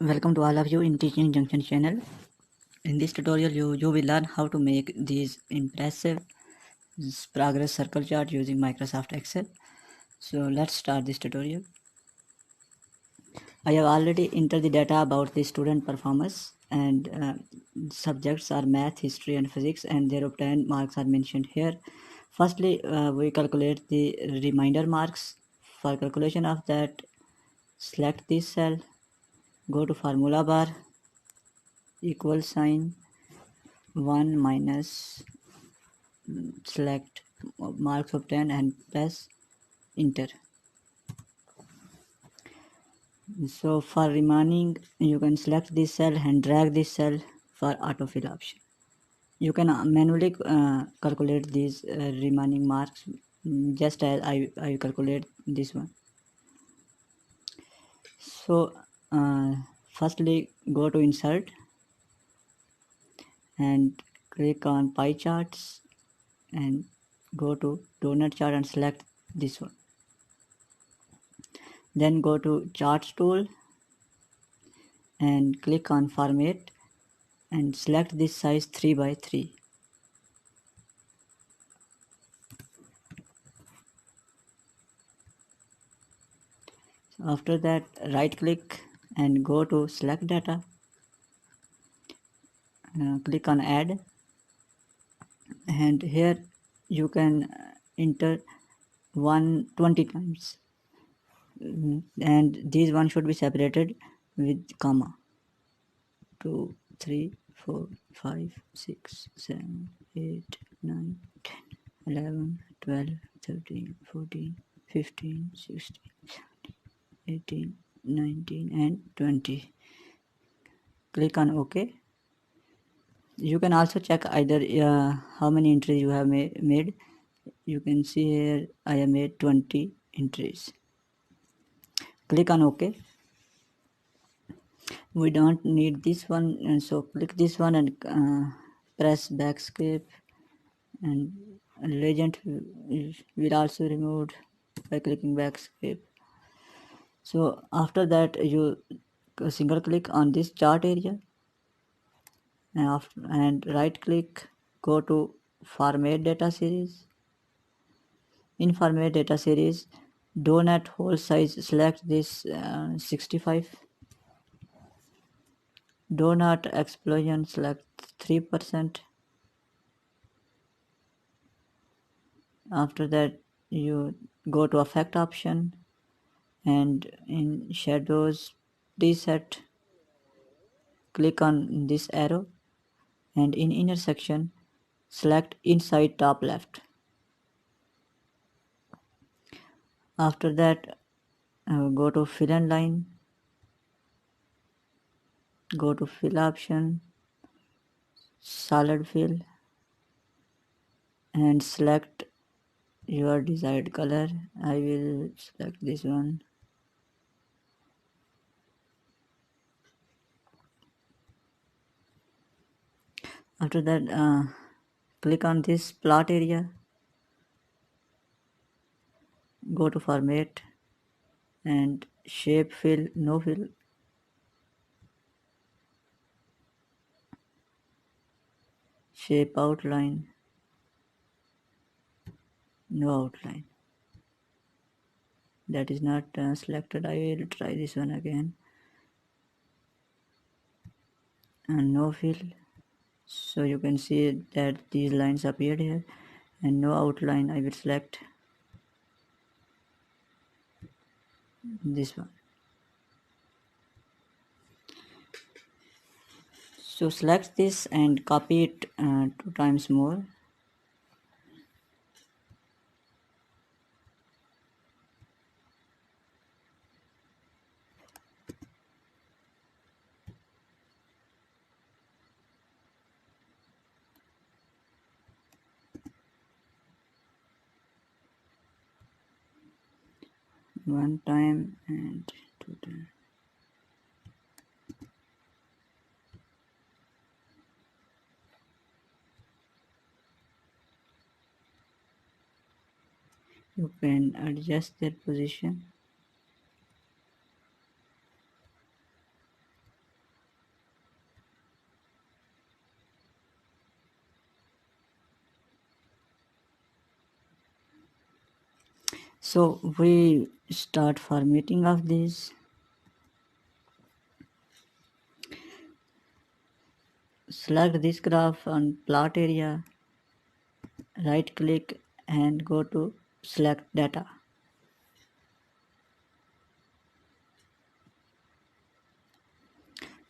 Welcome to all of you in Teaching Junction channel. In this tutorial, you will learn how to make these impressive progress circle chart using Microsoft Excel. So let's start this tutorial. I have already entered the data about the student performance, and subjects are math, history and physics, and their obtained marks are mentioned here. Firstly, we calculate the remainder marks. For calculation of that, select this cell, go to formula bar, equal sign 1 minus, select marks obtained and press enter. So for remaining, you can select this cell and drag this cell for autofill option. You can manually calculate these remaining marks, just as I calculate this one. So firstly, go to insert and click on pie charts and go to donut chart and select this one. Then go to charts tool and click on format and select this size 3 by 3. So after that, right click and go to select data, click on add, and here you can enter 120 times, and these one should be separated with comma. 2 3 4 5 6 7 8 9 10 11 12 13 14 15 16 18 19 and 20. Click on OK. You can also check either how many entries you have made. You can see here I have made 20 entries. Click on OK. We don't need this one, and so click this one and press backscape, and legend will also removed by clicking backscape. So after that, you single click on this chart area, and right click, go to format data series. In format data series, donut hole size, select this 65. Donut explosion, select 3%. After that, you go to effect option, and in shadows preset, click on this arrow, and in inner section, select inside top left. After that, go to fill and line, go to fill option, solid fill, and select your desired color. I will select this one. After that, click on this plot area, go to format and shape fill, no fill, shape outline, no outline. That is not selected. I will try this one again, and no fill. So you can see that these lines appeared here, and no outline. I will select this one. So select this and copy it 2 times more. One time and 2 times. You can adjust their position. So we start formatting of this. Select this graph on plot area, right click and go to select data.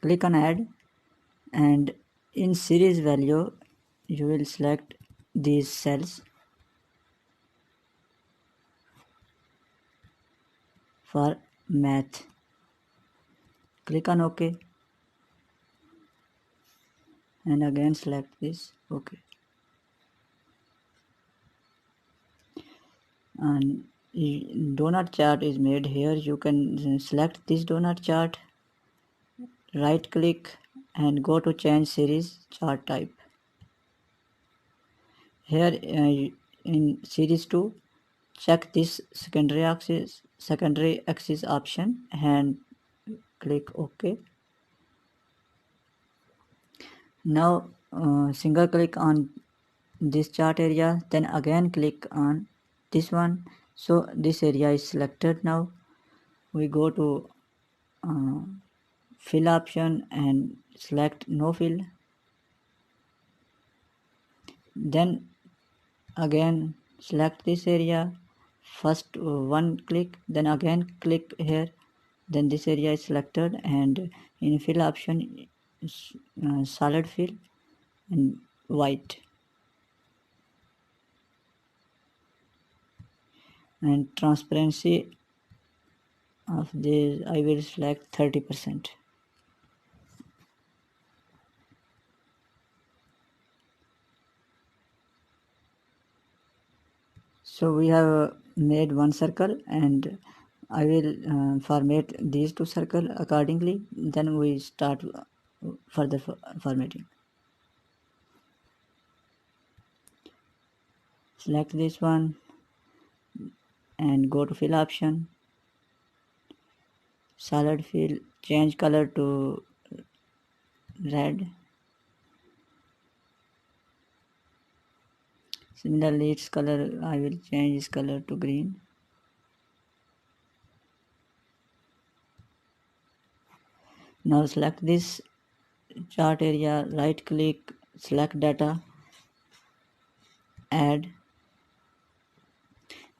Click on add, and in series value you will select these cells for math. Click on OK and again select this OK. And donut chart is made here. You can select this donut chart, right click and go to change series chart type. Here in series 2 check this secondary axis option and click OK. Now single click on this chart area, then again click on this one. So this area is selected. Now we go to fill option and select no fill. Then again select this area, first one click, then again click here, then this area is selected, and in fill option solid fill and white, and transparency of this I will select 30%. So we have made one circle, and I will format these two circles accordingly. Then we start further formatting. Select this one and go to fill option, solid fill, change color to red. Similarly, its color I will change its color to green. Now select this chart area, right click, select data, add.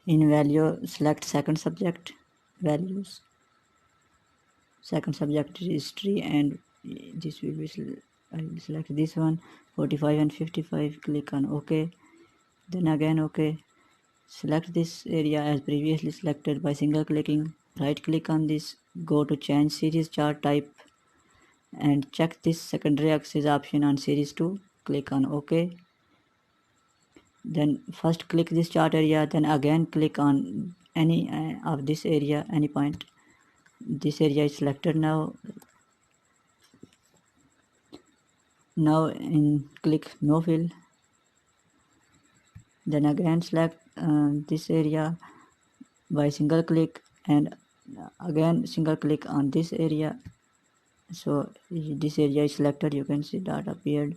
In value select second subject values, second subject history, and this will be I will select this one 45 and 55. Click on OK, then again OK. Select this area as previously selected by single clicking, right click on this, go to change series chart type and check this secondary axis option on series 2. Click on OK. Then first click this chart area, then again click on any of this area, any point. This area is selected now. Now in click no fill, then again select this area by single click and again single click on this area. So this area is selected, you can see dot appeared.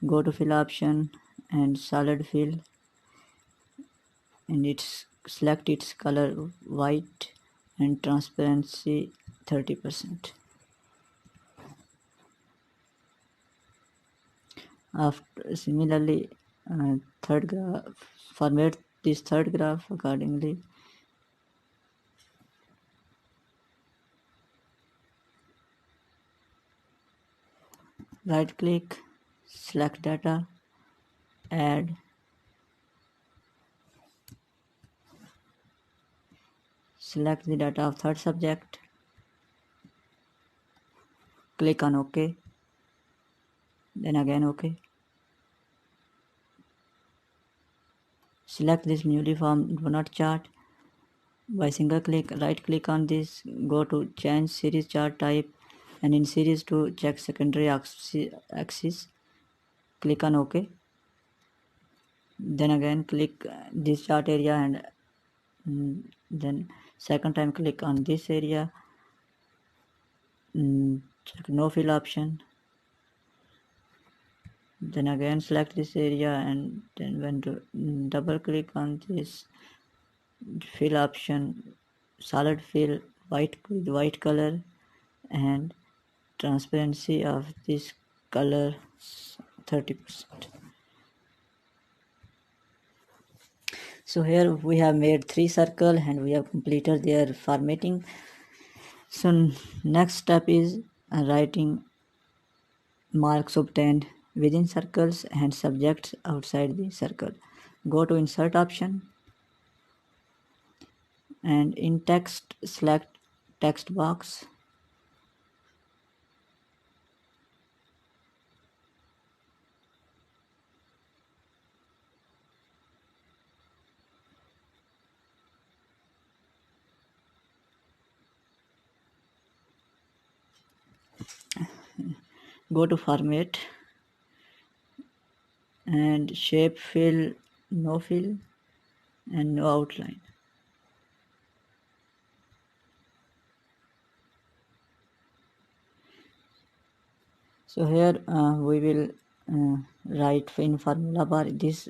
Go to fill option and solid fill, and it's select its color white and transparency 30%. After similarly third graph, format this third graph accordingly. Right click, select data, add, select the data of third subject, click on OK, then again OK. Select this newly formed donut chart by single click, right click on this, go to change series chart type, and in series 2 check secondary axis, click on OK. Then again click this chart area and then second time click on this area, check no fill option, then again select this area and then when to double click on this fill option, solid fill, white with white color, and transparency of this color 30%. So here we have made 3 circle and we have completed their formatting. So next step is writing marks obtained within circles and subjects outside the circle. Go to insert option and in text select text box. Go to format and shape fill, no fill and no outline. So here we will write in formula bar. This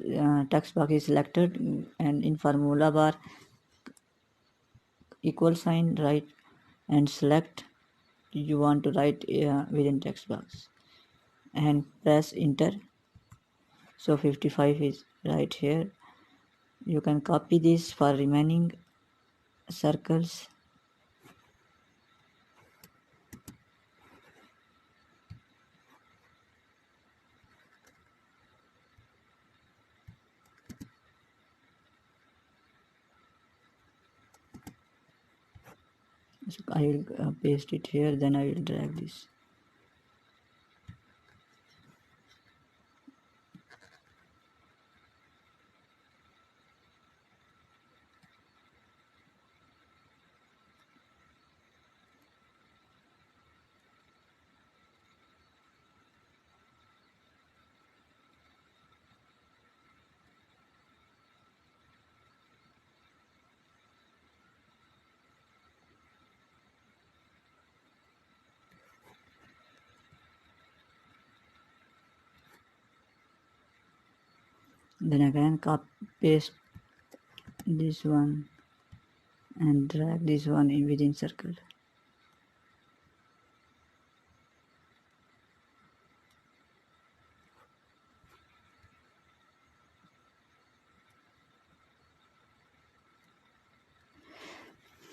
text box is selected and in formula bar equal sign write and select you want to write within text box and press enter. So 55 is right here. You can copy this for remaining circles. So I will paste it here, then I will drag this. Then again copy paste this one and drag this one in within circle.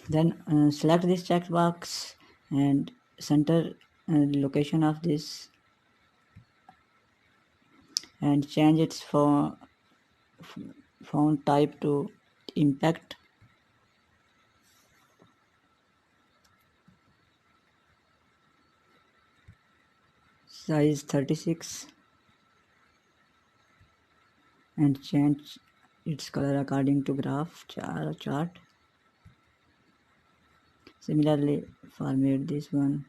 Then select this checkbox and center location of this and change its font type to impact. Size 36 and change its color according to graph chart. Similarly format this one,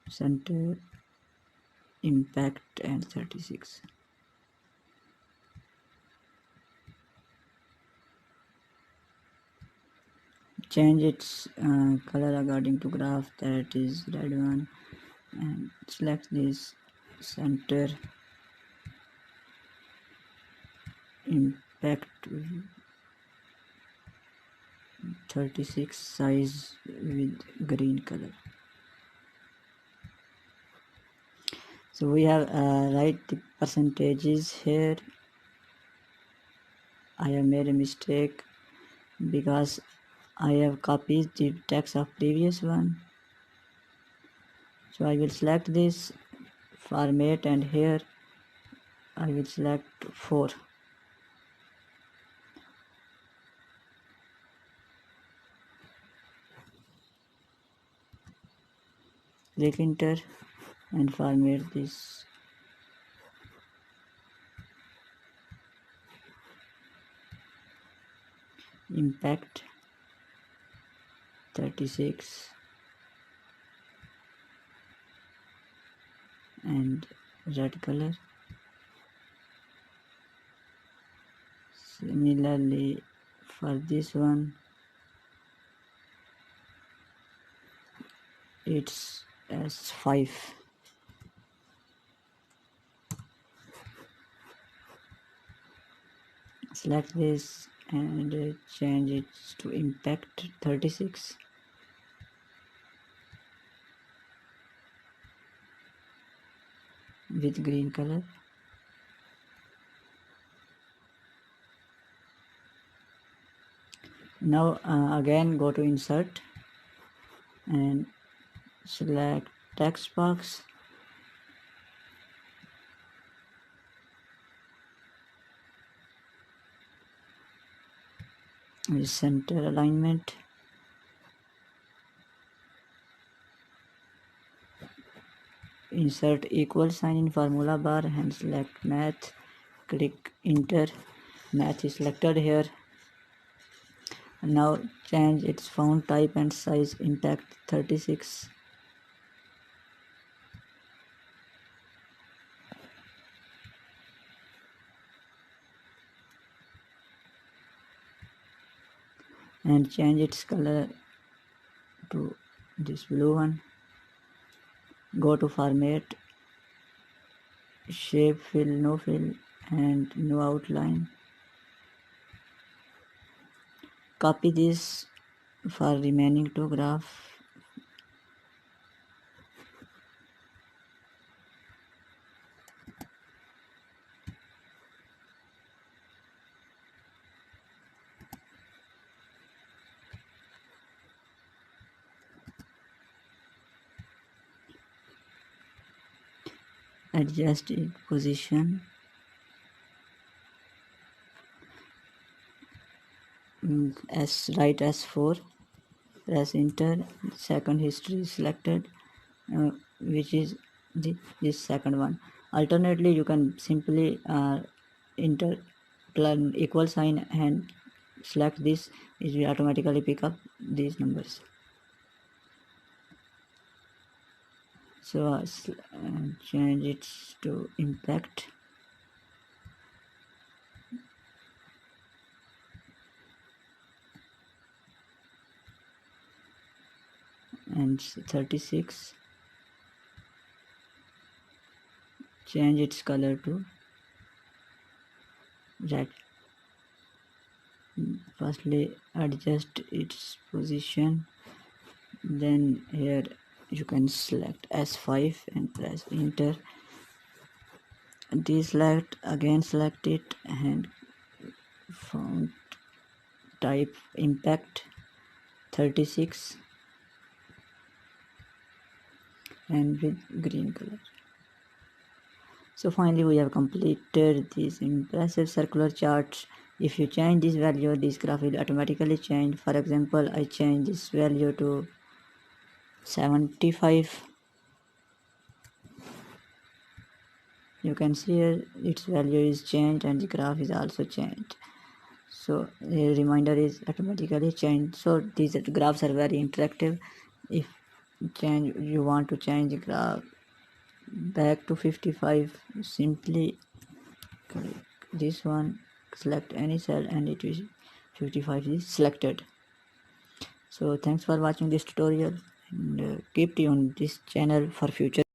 center, impact and 36. Change its color according to graph, that is red one, and select this, center, impact 36, size with green color. So we have write the percentages here. I have made a mistake because I have copied the text of previous one. So I will select this format and here I will select 4. Click enter and format this. Impact 36 and red color. Similarly for this one it's S5. Select this and change it to impact 36 with green color. Now again go to insert and select text box, with center alignment, insert equal sign in formula bar and select math, click enter. Math is selected here. Now change its font type and size, impact 36. And change its color to this blue one. Go to format, shape, fill, no fill, and no outline. Copy this for remaining two graph. Adjust its position. Write S4, press enter. Second history is selected, which is this second one. Alternately, you can simply enter equal sign and select this. It will automatically pick up these numbers. So change it to impact and 36. Change its color to red. Firstly adjust its position, then here you can select S5 and press enter. Deselect, again select it and font type impact 36 and with green color. So finally we have completed this impressive circular chart. If you change this value, this graph will automatically change. For example, I change this value to 75. You can see here its value is changed and the graph is also changed. So the reminder is automatically changed. So these graphs are very interactive. If you want to change the graph back to 55, simply click this one, select any cell and it is 55 is selected. So thanks for watching this tutorial and keep tuned this channel for future